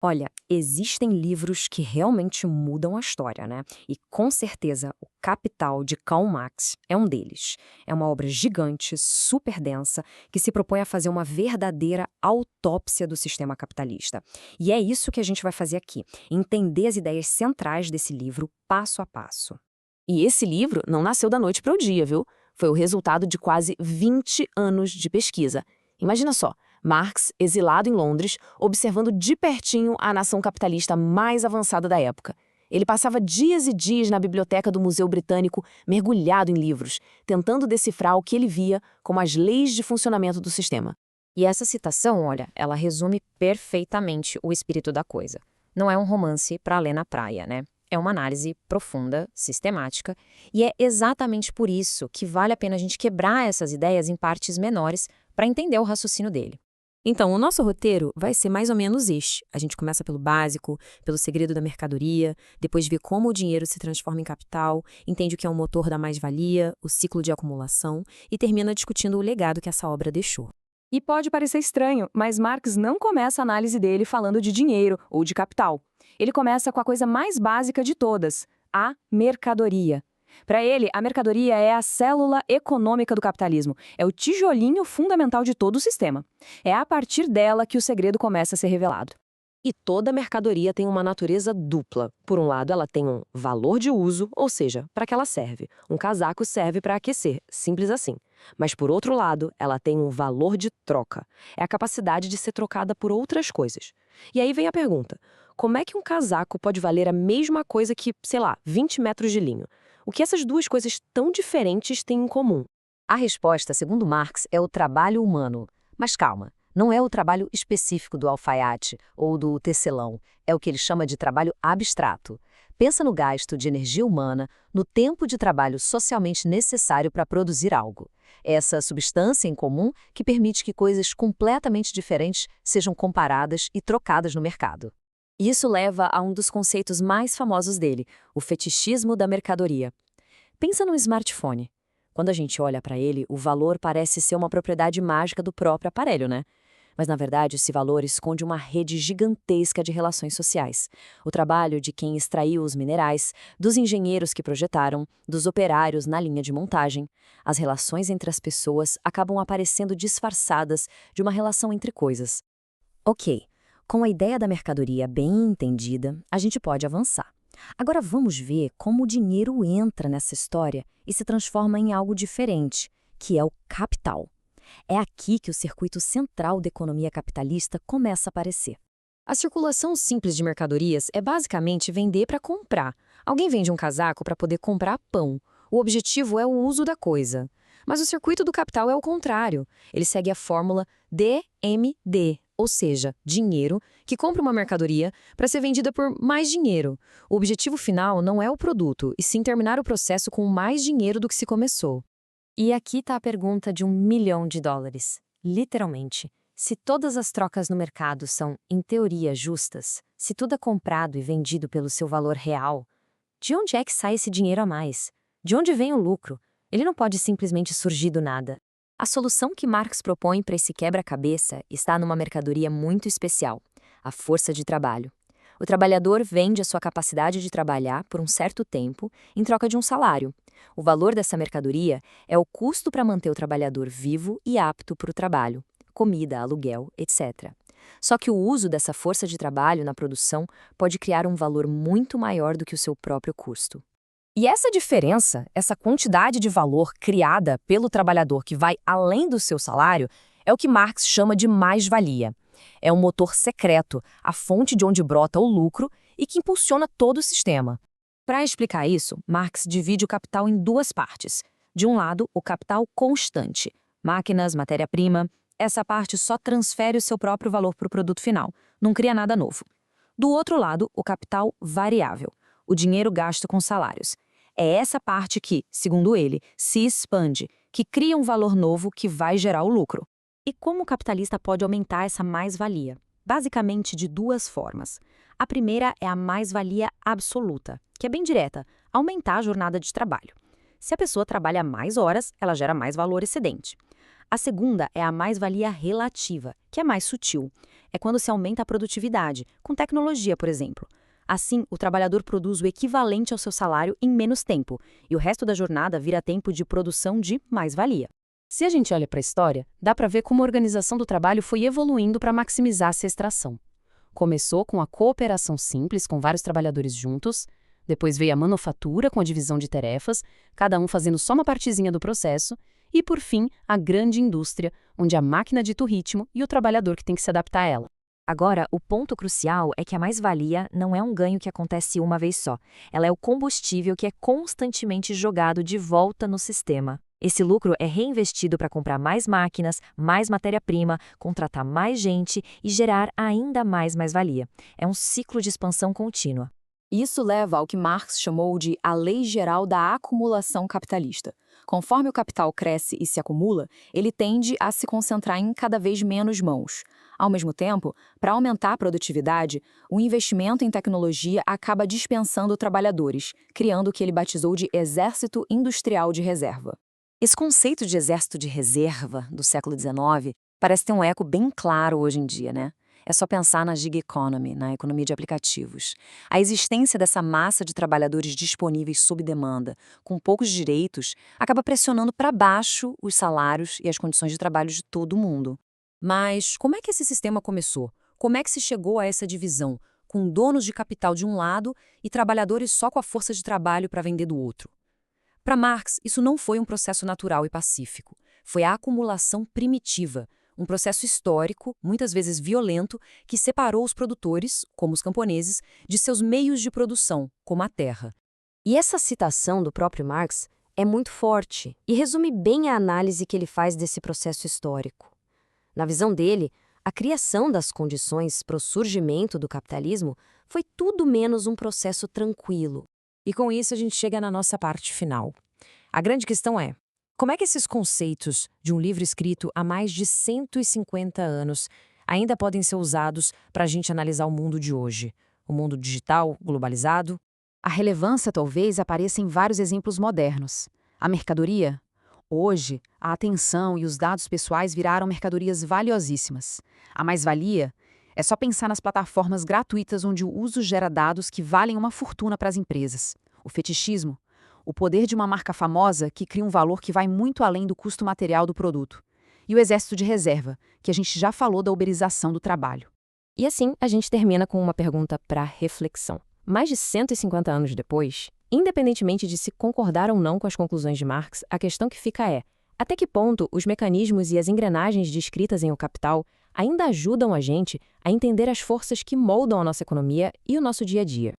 Olha, existem livros que realmente mudam a história, né? E com certeza o Capital de Karl Marx é um deles. É uma obra gigante, super densa, que se propõe a fazer uma verdadeira autópsia do sistema capitalista. E é isso que a gente vai fazer aqui, entender as ideias centrais desse livro passo a passo. E esse livro não nasceu da noite para o dia, viu? Foi o resultado de quase 20 anos de pesquisa. Imagina só, Marx, exilado em Londres, observando de pertinho a nação capitalista mais avançada da época. Ele passava dias e dias na biblioteca do Museu Britânico, mergulhado em livros, tentando decifrar o que ele via como as leis de funcionamento do sistema. E essa citação, olha, ela resume perfeitamente o espírito da coisa. Não é um romance para ler na praia, né? É uma análise profunda, sistemática, e é exatamente por isso que vale a pena a gente quebrar essas ideias em partes menores para entender o raciocínio dele. Então, o nosso roteiro vai ser mais ou menos este. A gente começa pelo básico, pelo segredo da mercadoria, depois vê como o dinheiro se transforma em capital, entende o que é o motor da mais-valia, o ciclo de acumulação e termina discutindo o legado que essa obra deixou. E pode parecer estranho, mas Marx não começa a análise dele falando de dinheiro ou de capital. Ele começa com a coisa mais básica de todas, a mercadoria. Para ele, a mercadoria é a célula econômica do capitalismo, é o tijolinho fundamental de todo o sistema. É a partir dela que o segredo começa a ser revelado. E toda mercadoria tem uma natureza dupla. Por um lado, ela tem um valor de uso, ou seja, para que ela serve. Um casaco serve para aquecer, simples assim. Mas, por outro lado, ela tem um valor de troca. É a capacidade de ser trocada por outras coisas. E aí vem a pergunta: como é que um casaco pode valer a mesma coisa que, sei lá, 20 metros de linho? O que essas duas coisas tão diferentes têm em comum? A resposta, segundo Marx, é o trabalho humano. Mas calma, não é o trabalho específico do alfaiate ou do tecelão, é o que ele chama de trabalho abstrato. Pensa no gasto de energia humana, no tempo de trabalho socialmente necessário para produzir algo. É essa substância em comum que permite que coisas completamente diferentes sejam comparadas e trocadas no mercado. Isso leva a um dos conceitos mais famosos dele, o fetichismo da mercadoria. Pensa no smartphone. Quando a gente olha para ele, o valor parece ser uma propriedade mágica do próprio aparelho, né? Mas, na verdade, esse valor esconde uma rede gigantesca de relações sociais. O trabalho de quem extraiu os minerais, dos engenheiros que projetaram, dos operários na linha de montagem. As relações entre as pessoas acabam aparecendo disfarçadas de uma relação entre coisas. Ok, com a ideia da mercadoria bem entendida, a gente pode avançar. Agora vamos ver como o dinheiro entra nessa história e se transforma em algo diferente, que é o capital. É aqui que o circuito central da economia capitalista começa a aparecer. A circulação simples de mercadorias é basicamente vender para comprar. Alguém vende um casaco para poder comprar pão. O objetivo é o uso da coisa. Mas o circuito do capital é o contrário. Ele segue a fórmula DMD, ou seja, dinheiro, que compra uma mercadoria para ser vendida por mais dinheiro. O objetivo final não é o produto, e sim terminar o processo com mais dinheiro do que se começou. E aqui está a pergunta de $1 milhão. Literalmente, se todas as trocas no mercado são, em teoria, justas, se tudo é comprado e vendido pelo seu valor real, de onde é que sai esse dinheiro a mais? De onde vem o lucro? Ele não pode simplesmente surgir do nada. A solução que Marx propõe para esse quebra-cabeça está numa mercadoria muito especial, a força de trabalho. O trabalhador vende a sua capacidade de trabalhar por um certo tempo em troca de um salário. O valor dessa mercadoria é o custo para manter o trabalhador vivo e apto para o trabalho, comida, aluguel, etc. Só que o uso dessa força de trabalho na produção pode criar um valor muito maior do que o seu próprio custo. E essa diferença, essa quantidade de valor criada pelo trabalhador que vai além do seu salário, é o que Marx chama de mais-valia. É um motor secreto, a fonte de onde brota o lucro e que impulsiona todo o sistema. Para explicar isso, Marx divide o capital em duas partes. De um lado, o capital constante, máquinas, matéria-prima. Essa parte só transfere o seu próprio valor para o produto final, não cria nada novo. Do outro lado, o capital variável, o dinheiro gasto com salários. É essa parte que, segundo ele, se expande, que cria um valor novo que vai gerar o lucro. E como o capitalista pode aumentar essa mais-valia? Basicamente de duas formas. A primeira é a mais-valia absoluta, que é bem direta, aumentar a jornada de trabalho. Se a pessoa trabalha mais horas, ela gera mais valor excedente. A segunda é a mais-valia relativa, que é mais sutil. É quando se aumenta a produtividade, com tecnologia, por exemplo. Assim, o trabalhador produz o equivalente ao seu salário em menos tempo, e o resto da jornada vira tempo de produção de mais-valia. Se a gente olha para a história, dá para ver como a organização do trabalho foi evoluindo para maximizar essa extração. Começou com a cooperação simples, com vários trabalhadores juntos. Depois veio a manufatura, com a divisão de tarefas, cada um fazendo só uma partezinha do processo. E, por fim, a grande indústria, onde a máquina dita o ritmo e o trabalhador que tem que se adaptar a ela. Agora, o ponto crucial é que a mais-valia não é um ganho que acontece uma vez só. Ela é o combustível que é constantemente jogado de volta no sistema. Esse lucro é reinvestido para comprar mais máquinas, mais matéria-prima, contratar mais gente e gerar ainda mais-valia. É um ciclo de expansão contínua. Isso leva ao que Marx chamou de a lei geral da acumulação capitalista. Conforme o capital cresce e se acumula, ele tende a se concentrar em cada vez menos mãos. Ao mesmo tempo, para aumentar a produtividade, o investimento em tecnologia acaba dispensando trabalhadores, criando o que ele batizou de exército industrial de reserva. Esse conceito de exército de reserva do século XIX parece ter um eco bem claro hoje em dia, né? É só pensar na gig economy, na economia de aplicativos. A existência dessa massa de trabalhadores disponíveis sob demanda, com poucos direitos, acaba pressionando para baixo os salários e as condições de trabalho de todo mundo. Mas como é que esse sistema começou? Como é que se chegou a essa divisão, com donos de capital de um lado e trabalhadores só com a força de trabalho para vender do outro? Para Marx, isso não foi um processo natural e pacífico. Foi a acumulação primitiva, um processo histórico, muitas vezes violento, que separou os produtores, como os camponeses, de seus meios de produção, como a terra. E essa citação do próprio Marx é muito forte e resume bem a análise que ele faz desse processo histórico. Na visão dele, a criação das condições para o surgimento do capitalismo foi tudo menos um processo tranquilo. E com isso a gente chega na nossa parte final. A grande questão é: como é que esses conceitos de um livro escrito há mais de 150 anos ainda podem ser usados para a gente analisar o mundo de hoje? O mundo digital, globalizado? A relevância talvez apareça em vários exemplos modernos. A mercadoria? Hoje, a atenção e os dados pessoais viraram mercadorias valiosíssimas. A mais-valia? É só pensar nas plataformas gratuitas onde o uso gera dados que valem uma fortuna para as empresas. O fetichismo? O poder de uma marca famosa que cria um valor que vai muito além do custo material do produto. E o exército de reserva, que a gente já falou da uberização do trabalho. E assim, a gente termina com uma pergunta para reflexão. Mais de 150 anos depois, independentemente de se concordar ou não com as conclusões de Marx, a questão que fica é: até que ponto os mecanismos e as engrenagens descritas em O Capital ainda ajudam a gente a entender as forças que moldam a nossa economia e o nosso dia a dia?